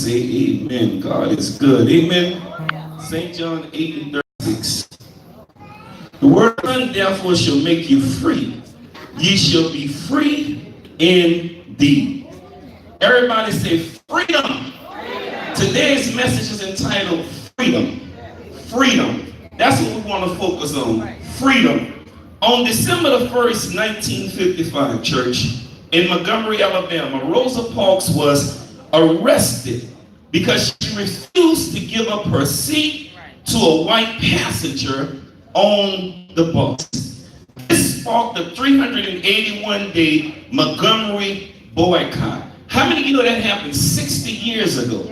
say amen. God is good. Amen. St. John 8:36. The word therefore shall make you free. Ye shall be free indeed. Everybody say freedom. Today's message is entitled Freedom. Freedom. That's what we want to focus on. Freedom. On December the 1st, 1955, church, in Montgomery, Alabama, Rosa Parks was arrested because she refused to give up her seat to a white passenger on the bus. This sparked the 381-day Montgomery boycott. How many of you know that happened 60 years ago?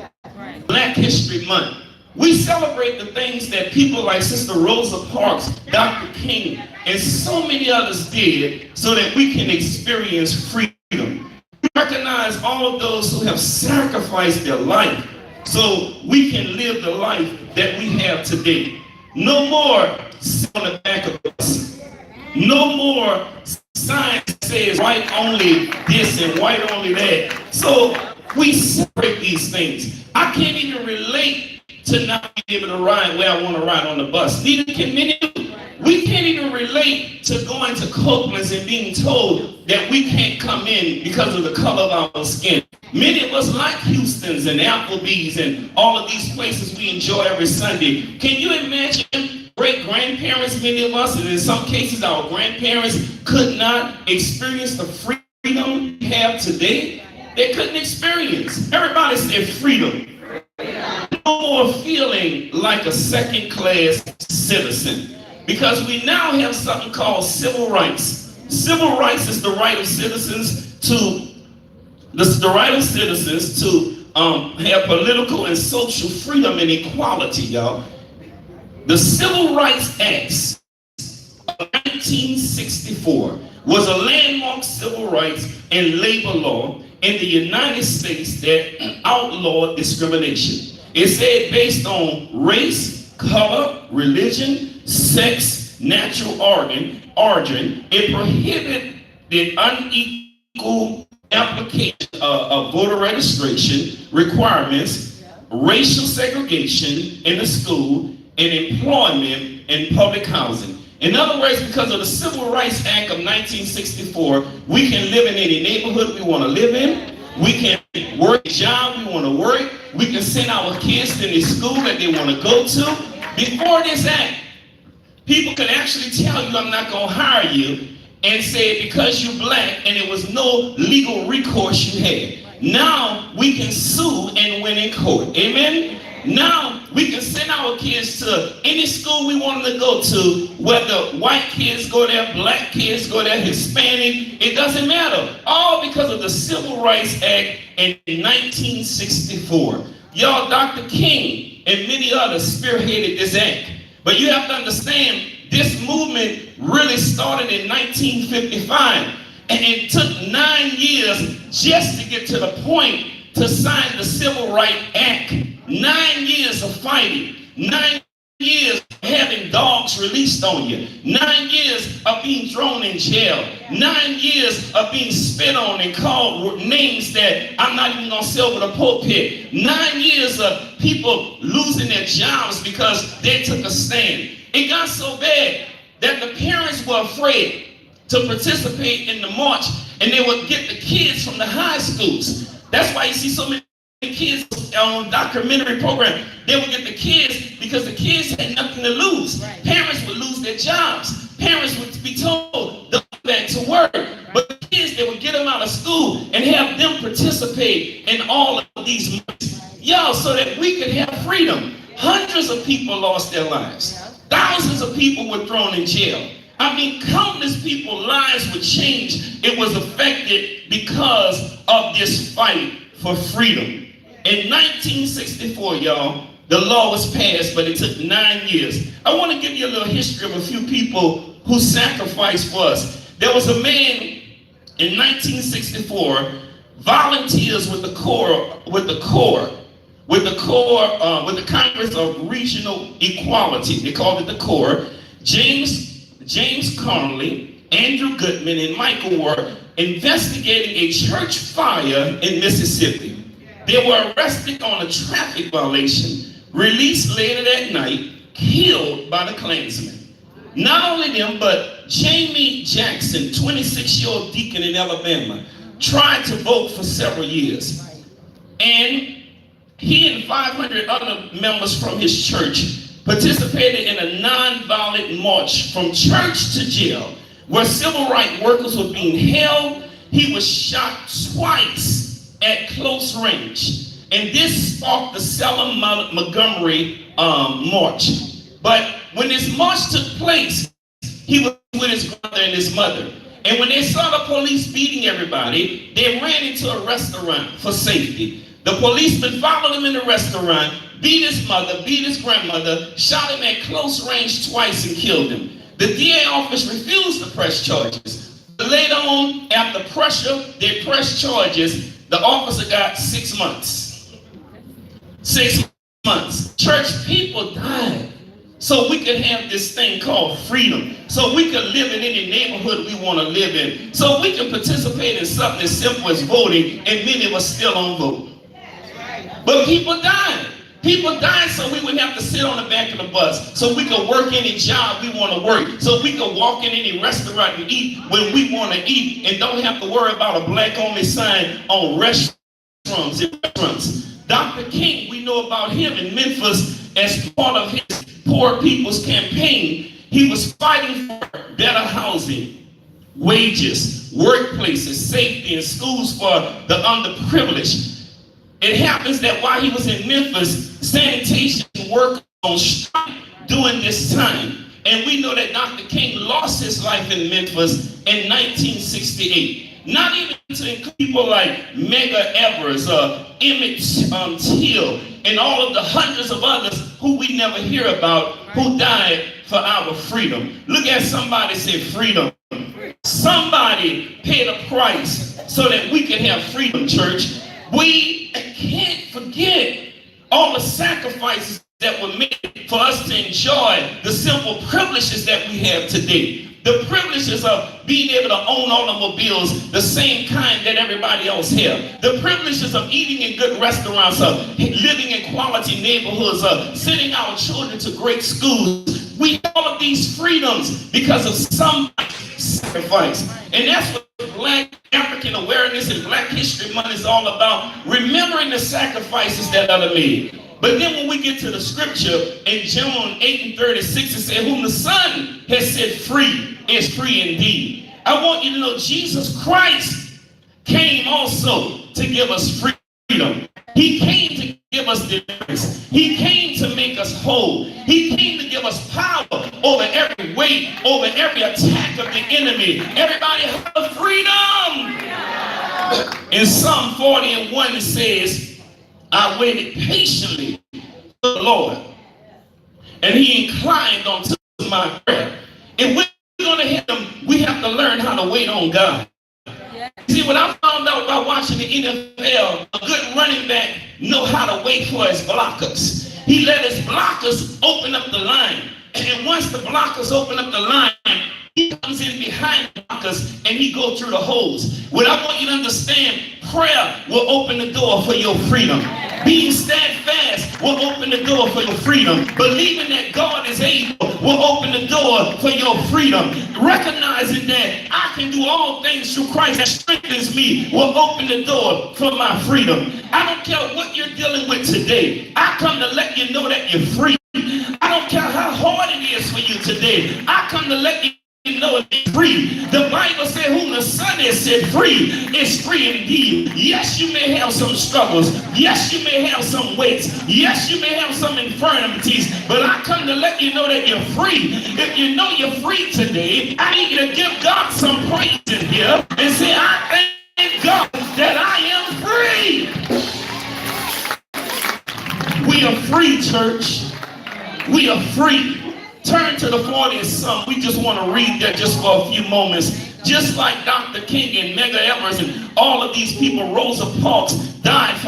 Black History Month. We celebrate the things that people like Sister Rosa Parks, Dr. King, and so many others did so that we can experience freedom. We recognize all of those who have sacrificed their life so we can live the life that we have today. No more sit on the back of us. No more signs that says white only this and white only that. So we separate these things. I can't even relate to not be able to ride where I want to ride on the bus. Neither can many of you. We can't even relate to going to Copeland's and being told that we can't come in because of the color of our skin. Many of us like Houston's and Applebee's and all of these places we enjoy every Sunday. Can you imagine great-grandparents, many of us, and in some cases our grandparents could not experience the freedom we have today? They couldn't experience. Everybody said freedom. No more feeling like a second-class citizen, because we now have something called civil rights. Civil rights is the right of citizens to have political and social freedom and equality, y'all. The Civil Rights Acts of 1964 was a landmark civil rights and labor law in the United States that outlawed discrimination. It said based on race, color, religion, sex, natural origin, it prohibited the unequal application of voter registration requirements, racial segregation in the school, and employment and public housing. In other words, because of the Civil Rights Act of 1964, we can live in any neighborhood we want to live in. We can work a job we want to work. We can send our kids to the school that they want to go to. Before this act, people could actually tell you, I'm not going to hire you, and say because you're black, and there was no legal recourse you had. Now we can sue and win in court. Amen? Now we can send our kids to any school we want them to go to, whether white kids go there, black kids go there, Hispanic, it doesn't matter. All because of the Civil Rights Act in 1964. Y'all, Dr. King and many others spearheaded this act. But you have to understand, this movement really started in 1955. And it took 9 years just to get to the point to sign the Civil Rights Act. 9 years of fighting, 9 years of having dogs released on you, 9 years of being thrown in jail, 9 years of being spit on and called names that I'm not even going to say over the pulpit, 9 years of people losing their jobs because they took a stand. It got so bad that the parents were afraid to participate in the march, and they would get the kids from the high schools. That's why you see so many kids on documentary program. They would get the kids because the kids had nothing to lose. Right. Parents would lose their jobs. Parents would be told to go back to work. But the kids, they would get them out of school and have them participate in all of these months. Y'all, so that we could have freedom. Hundreds of people lost their lives. Thousands of people were thrown in jail. I mean, countless people's lives would change. It was affected because of this fight for freedom. In 1964, y'all, the law was passed, but it took 9 years. I want to give you a little history of a few people who sacrificed for us. There was a man in 1964, volunteers with the Congress of Regional Equality. They called it the CORE. James Connolly, Andrew Goodman, and Michael were investigating a church fire in Mississippi. They were arrested on a traffic violation, released later that night, killed by the Klansmen. Not only them, but Jamie Jackson, 26-year-old deacon in Alabama, tried to vote for several years. And he and 500 other members from his church participated in a non-violent march from church to jail, where civil rights workers were being held. He was shot twice at close range. And this sparked the Selma Montgomery march. But when this march took place, he was with his brother and his mother. And when they saw the police beating everybody, they ran into a restaurant for safety. The policeman followed him in the restaurant, beat his mother, beat his grandmother, shot him at close range twice and killed him. The DA office refused to press charges. But later on, after pressure, they pressed charges. The officer got 6 months. 6 months. Church people died so we could have this thing called freedom, so we could live in any neighborhood we want to live in, so we can participate in something as simple as voting, and many of us still don't vote. But people died. People died so we wouldn't have to sit on the back of the bus, so we could work any job we want to work, so we could walk in any restaurant and eat when we want to eat and don't have to worry about a black-only sign on restaurants. Dr. King, we know about him in Memphis as part of his Poor People's Campaign. He was fighting for better housing, wages, workplaces, safety, and schools for the underprivileged. It happens that while he was in Memphis, sanitation workers on strike during this time. And we know that Dr. King lost his life in Memphis in 1968. Not even to include people like Medgar Evers, Emmett Till, and all of the hundreds of others who we never hear about who died for our freedom. Look at somebody say freedom. Somebody paid a price so that we can have freedom, church. We can't forget all the sacrifices that were made for us to enjoy the simple privileges that we have today. The privileges of being able to own automobiles, the same kind that everybody else has. The privileges of eating in good restaurants, of living in quality neighborhoods, of sending our children to great schools. We have all of these freedoms because of some sacrifice. And that's what Black African Awareness and Black History Month is all about, remembering the sacrifices that others made. But then when we get to the scripture in John 8:36, it says, whom the Son has set free is free indeed. I want you to know Jesus Christ came also to give us freedom. He came to give us deliverance. He came to make us whole. He came to give us power over every weight, over every attack of the enemy. Everybody have freedom. In Psalm 40:1 it says, I waited patiently for the Lord, and he inclined unto my prayer. If we're going to hit him, we have to learn how to wait on God. See, what I found out by watching the NFL, a good running back know how to wait for his blockers. He let his blockers open up the line. And once the blockers open up the line, he comes in behind the blockers and he goes through the holes. What I want you to understand, prayer will open the door for your freedom. Being steadfast will open the door for your freedom. Believing that God is able will open the door for your freedom. Recognizing that I can do all things through Christ that strengthens me will open the door for my freedom. I don't care what you're dealing with today. I come to let you know that you're free. I don't care how hard it is for you today. I come to let you know it's free. The Bible said whom the Son has set free is free indeed. Yes, you may have some struggles. Yes, you may have some weights. Yes, you may have some infirmities. But I come to let you know that you're free. If you know you're free today, I need you to give God some praise in here and say, I thank God that I am free. We are free, church. We are free. Turn to the 40th Psalm. We just want to read that just for a few moments. Just like Dr. King and Medgar Evers and all of these people, Rosa Parks died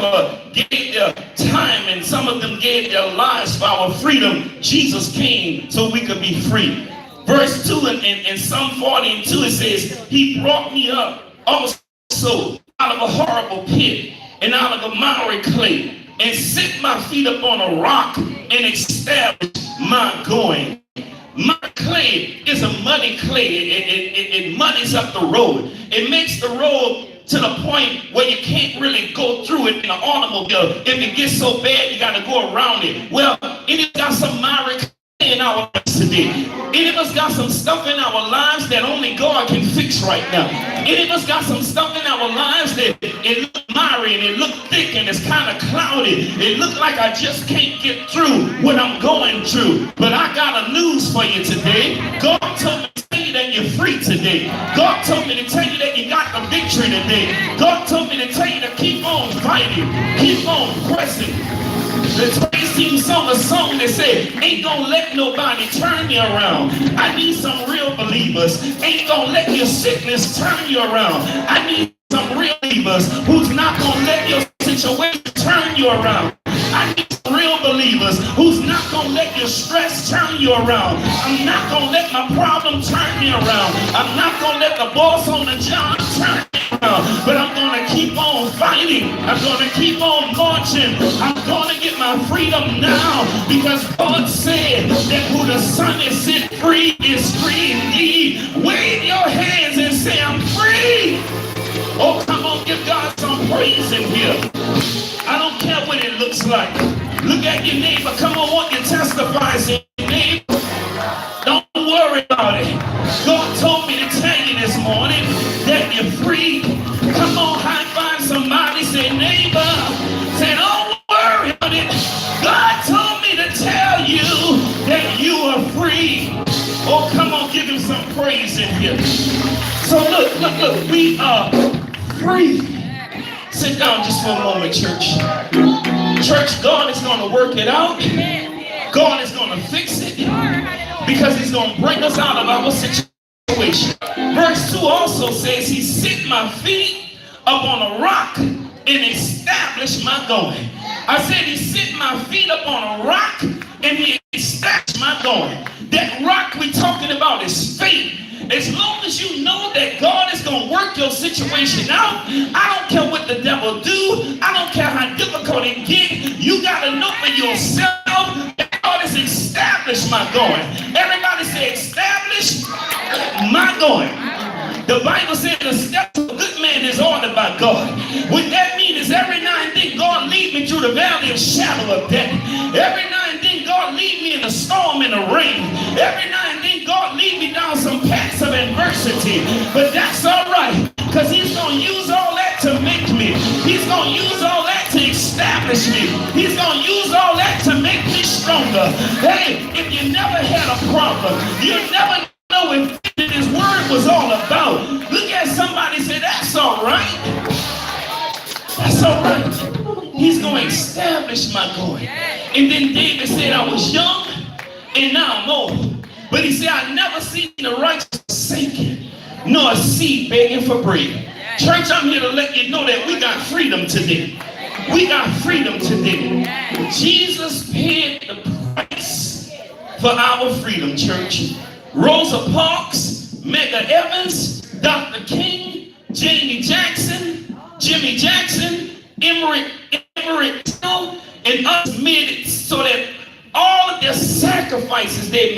gave their time, and some of them gave their lives for our freedom. Jesus came so we could be free. Verse 2 in Psalm 40:2 it says, he brought me up also out of a horrible pit and out of the miry clay, and set my feet upon a rock, and establish my going. Muddy clay is a muddy clay. It muddies up the road. It makes the road to the point where you can't really go through it in an automobile. If it gets so bad, you got to go around it. Well, it got some miry clay in our lives today. Any of us got some stuff in our lives that only God can fix right now. Any of us got some stuff in our lives that it look miry and it look thick and it's kind of cloudy. It look like I just can't get through what I'm going through. But I got a news for you today. God told me to tell you that you're free today. God told me to tell you that you got the victory today. God told me to tell you to keep on fighting, keep on pressing. The praise team sung a song that said, ain't gonna let nobody turn you around. I need some real believers. Ain't gonna let your sickness turn you around. I need some real believers who's not gonna let your situation turn you around. I need some real believers who's not gonna let your stress turn you around. I'm not gonna let my problem turn me around. I'm not gonna let the boss on the job turn me around. But I'm gonna keep on fighting. I'm gonna keep on marching. I'm gonna get my freedom now, because God said that who the Son is set free is free indeed. Wave your hands and say, I'm free. Oh, come on, give God some praise in here. I don't care what it looks like. Look at your neighbor. Come on, won't you testify? Say, neighbor, don't worry about it. God told me to tell you this morning that you're free. Come on, high five somebody. Say, neighbor, say, don't worry about it. God told me to tell you that you are free. Oh, come on, give him some praise in here. So look, we are free. Sit down just for a moment, church. Church, God is going to work it out. God is going to fix it, because he's going to bring us out of our situation. Verse 2 also says, he set my feet up on a rock and established my going. I said he set my feet up on a rock and he established my going. That rock we're talking about is faith. As long as you know that God is going to work your situation out, I don't care what the devil do. I don't care how difficult it gets. You got to know for yourself that God has established my going. Everybody say, establish my going. The Bible says the steps of a good man is ordered by God. What that means is every now and then God lead me through the valley of shadow of death. Every now and then God lead me in the storm and the rain. Every now and then God lead me down some paths of adversity. But that's all right, because he's going to use all that to make me. He's going to use all that to establish me. He's going to use all that to make me stronger. Hey, if you never had a problem, you never know if his word was all about. Look at somebody and say, that's all right. That's all right. He's going to establish my going. And then David said, I was young and now I'm old. But he said, I never seen the righteous forsaken, nor a seed begging for bread. Church, I'm here to let you know that we got freedom today. We got freedom today. Jesus paid the price for our freedom, church. Rosa Parks, Medgar Evans, Dr. King, Jamie Jackson, Jimmy Jackson, Emmerich Till, and us made it so that all of their sacrifices they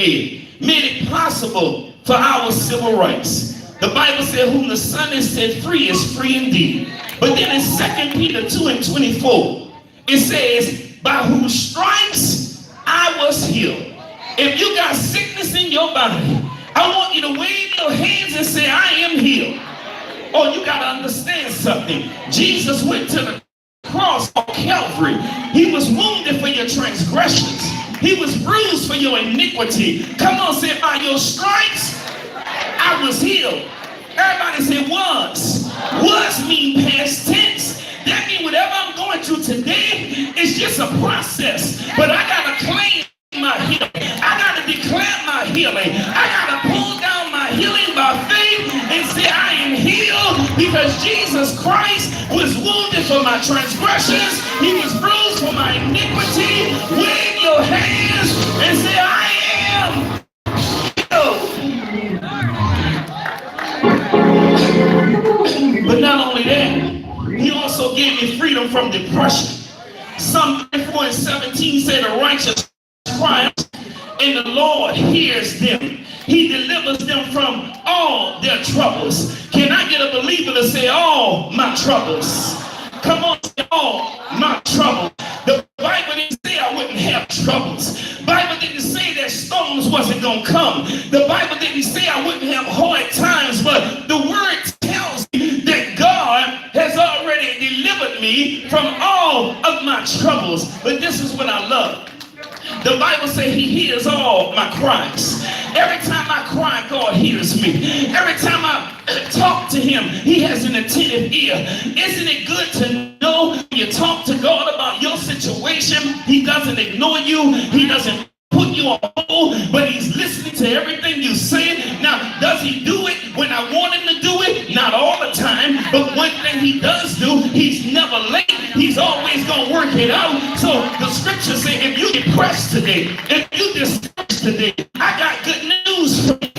made it possible for our civil rights. The Bible said, whom the Son has set free is free indeed. But then in 2 Peter 2 and 24, it says, by whose stripes I was healed. If you got sickness in your body, I want you to wave your hands and say, I am healed. Oh, you got to understand something. Jesus went to the cross on Calvary. He was wounded for your transgressions. He was bruised for your iniquity. Come on, say, by your stripes, I was healed. Everybody say was. Was mean past tense. That means whatever I'm going through today is just a process. But I got to claim my healing. I got to declare my healing. I got to pull down my healing by faith and say I am healed because Jesus Christ was wounded for my transgressions. He was bruised for my iniquity. Wave your hands and say I am healed. But not only that, he also gave me freedom from from depression. Psalm 34:17 said the righteous cry and the Lord hears them. He delivers them from all their troubles. Can I get a believer to say all my troubles? Come on, say all my troubles. The Bible didn't say I wouldn't have troubles. The Bible didn't say that storms wasn't going to come. The Bible didn't say I wouldn't have hard times, but the word tells me that God has already delivered me from all of my troubles. But this is what I love. The Bible says he hears all my cries. Every time I cry, God hears me. Every time I talk to him, he has an attentive ear. Isn't it good to know when you talk to God about your situation, he doesn't ignore you, he doesn't put you on hold, but he's listening to everything you say. Now, does he do it when I want him to do it? Not all the time, but one thing he does do, he's never late. He's always going to work it out. So the scriptures say, if you're depressed today, if you're discouraged today, I got good news for you.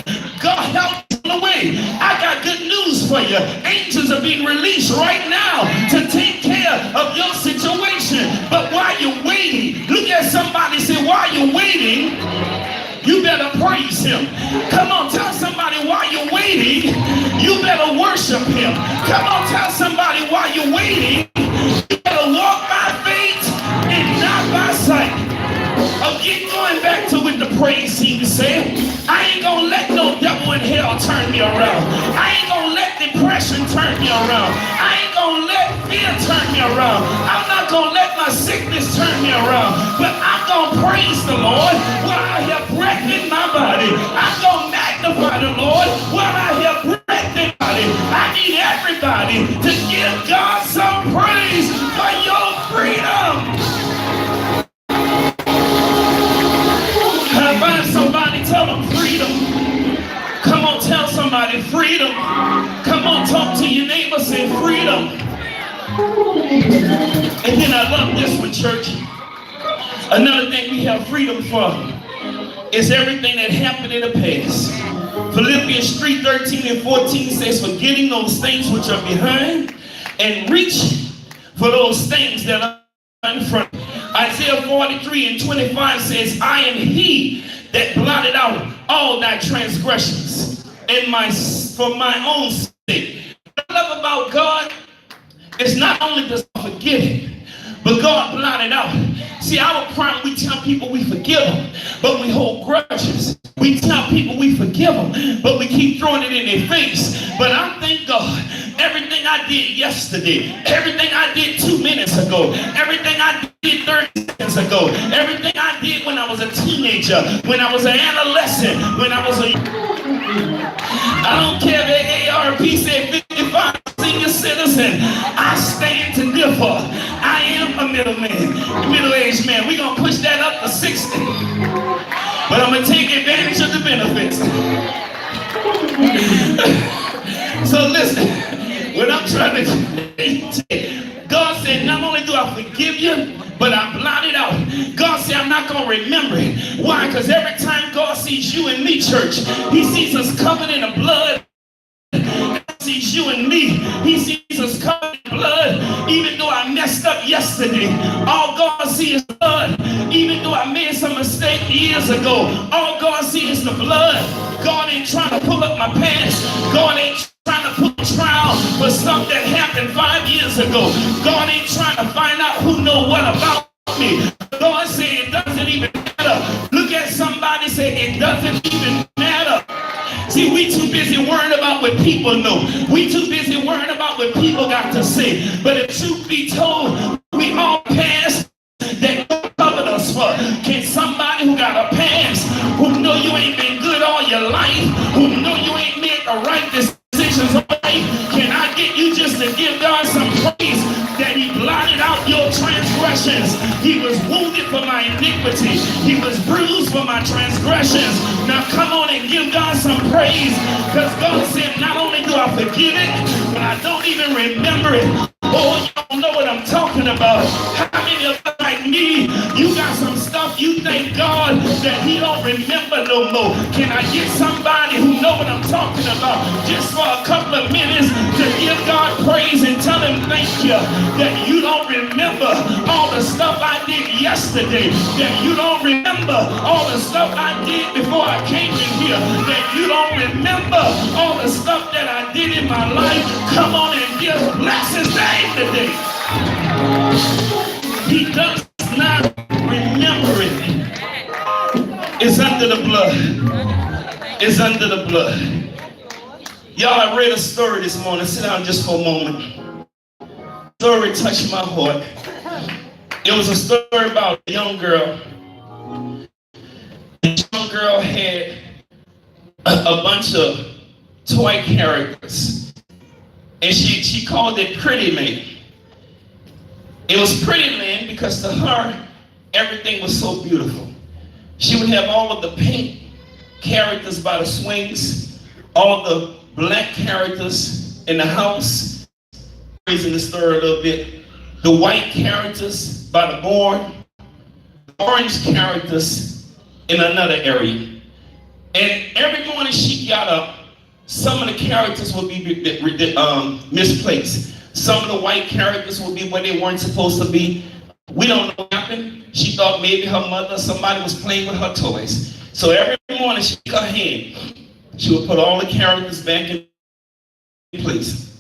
God help you on the way. I got good news for you. Angels are being released right now to take care of your situation. But while you're waiting, look at somebody and say, while you're waiting, you better praise him. Come on, tell somebody while you're waiting, you better worship him. Come on, tell somebody while you're waiting, you better walk by faith and not by sight. Again, going back to what the praise team said, I ain't gonna let no devil in hell turn me around. I ain't gonna let depression turn me around. I ain't gonna let fear turn me around. I'm not gonna let my sickness turn me around. But I'm gonna praise the Lord while I have breath in my body. I'm gonna magnify the Lord while I have breath in my body. I need everybody to give God some praise for your freedom. Find somebody, tell them freedom. Come on, tell somebody freedom. Come on, talk to your neighbor, say freedom. And then I love this one, church. Another thing we have freedom for is everything that happened in the past. Philippians 3:13-14 says, forgetting those things which are behind and reach for those things that are in front. Isaiah 43:25 says, I am he that blotted out all thy transgressions and for my own sake. What I love about God is not only does he forgive it, but God blotted out. See, our crime, we tell people we forgive them, but we hold grudges. We tell people we forgive them, but we keep throwing it in their face. But I thank God, everything I did yesterday, everything I did 2 minutes ago, everything I did 30 seconds ago, everything I did when I was a teenager, when I was an adolescent, when I was a... I don't care if AARP said 55 senior citizen, I stand to differ. I am a middle-aged man. We're going to push that up to 60. But I'm going to take advantage of the benefits. So listen, what I'm trying to say, God said, not only do I forgive you, but I blot it out. God said, I'm not going to remember it. Why? Because every time God sees you and me, church, he sees us covered in the blood. He sees you and me. He sees us covered in blood. Even though I messed up yesterday, all God sees is blood. Even though I made some mistake years ago, all God sees is the blood. God ain't trying to pull up my past. God ain't trying to put a trial for something that happened 5 years ago. God ain't trying to find out who know what about me. God said it doesn't even matter. Look at somebody, say it doesn't even matter. See, we too busy worrying about what people know. We too busy worrying about what people got to say. But if truth be told, we all past that God covered us for. Can somebody who got a past, who know you ain't been good all your life, who know you ain't made the right decisions of life, can I get you just to give God some praise that he blotted out your transgressions? He was wounded for my iniquity. He was bruised for my transgressions. Now come on and give God some praise, because God said, not only do I forgive it, but I don't even remember it. Oh, y'all know what I'm talking about. How many of us like me, you got some stuff you thank God that he don't remember no more. Can I get somebody who know what I'm talking about just for a couple of minutes to give God praise and tell him thank you that you don't remember all the stuff I did yesterday, that you don't remember all the stuff I did before I came in here, that you don't remember all the stuff that I did in my life. Come on and just bless his name today. He does not remember it. It's under the blood. It's under the blood. Y'all, I read a story this morning. Sit down just for a moment. The story touched my heart. It was a story about a young girl. The young girl had a bunch of toy characters. And she called it Pretty Man. It was Pretty Man because to her, everything was so beautiful. She would have all of the pink characters by the swings, all of the black characters in the house, raising the story a little bit, the white characters by the board, the orange characters in another area. And every morning she got up, some of the characters would be misplaced. Some of the white characters would be where they weren't supposed to be. We don't know what happened. She thought maybe her mother, somebody was playing with her toys. So every morning she took her hand. She would put all the characters back in place.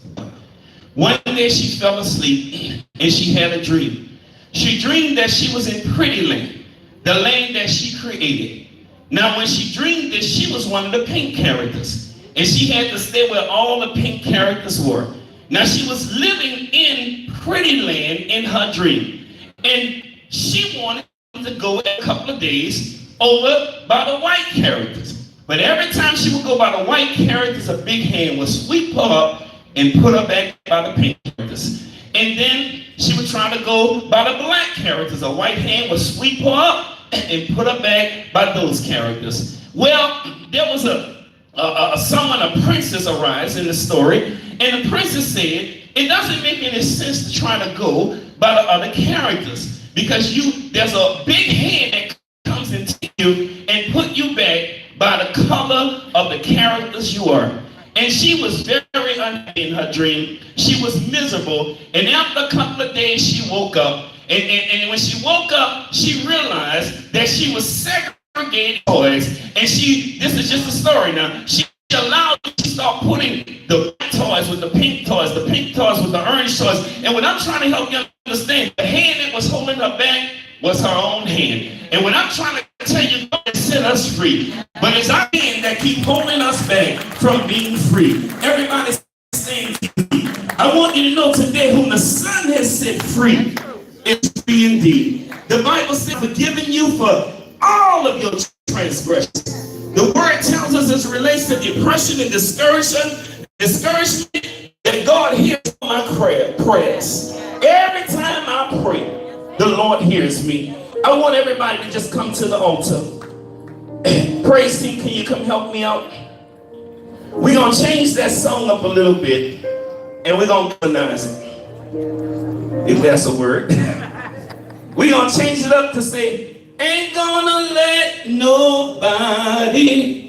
One day she fell asleep and she had a dream. She dreamed that she was in Pretty Land, the land that she created. Now when she dreamed this, she was one of the pink characters. And she had to stay where all the pink characters were. Now she was living in Pretty Land in her dream. And she wanted to go a couple of days over by the white characters. But every time she would go by the white characters, a big hand would sweep her up and put her back by the pink characters. And then she would try to go by the black characters. A white hand would sweep her up and put her back by those characters. Well, there was a princess arise in the story, and the princess said, it doesn't make any sense to try to go by the other characters because there's a big hand that comes into you and put you back by the color of the characters you are. And she was very unhappy in her dream. She was miserable. And after a couple of days, she woke up. And when she woke up, she realized that she was segregating toys. And this is just a story now. She allowed you to start putting the black toys with the pink toys with the orange toys. And what I'm trying to help you understand, the hand that was holding her back was her own hand. And what I'm trying to tell you, God has set us free. But it's our hand that keep holding us back from being free. Everybody's saying free. I want you to know today whom the Son has set free is free indeed. The Bible says forgiving you for all of your transgressions. The word tells us as it relates to depression and discouragement, that God hears my prayers. Every time I pray, the Lord hears me. I want everybody to just come to the altar. Praise team, can you come help me out? We're going to change that song up a little bit, and we're going to modernize it. If that's a word. We're going to change it up to say, ain't gonna let nobody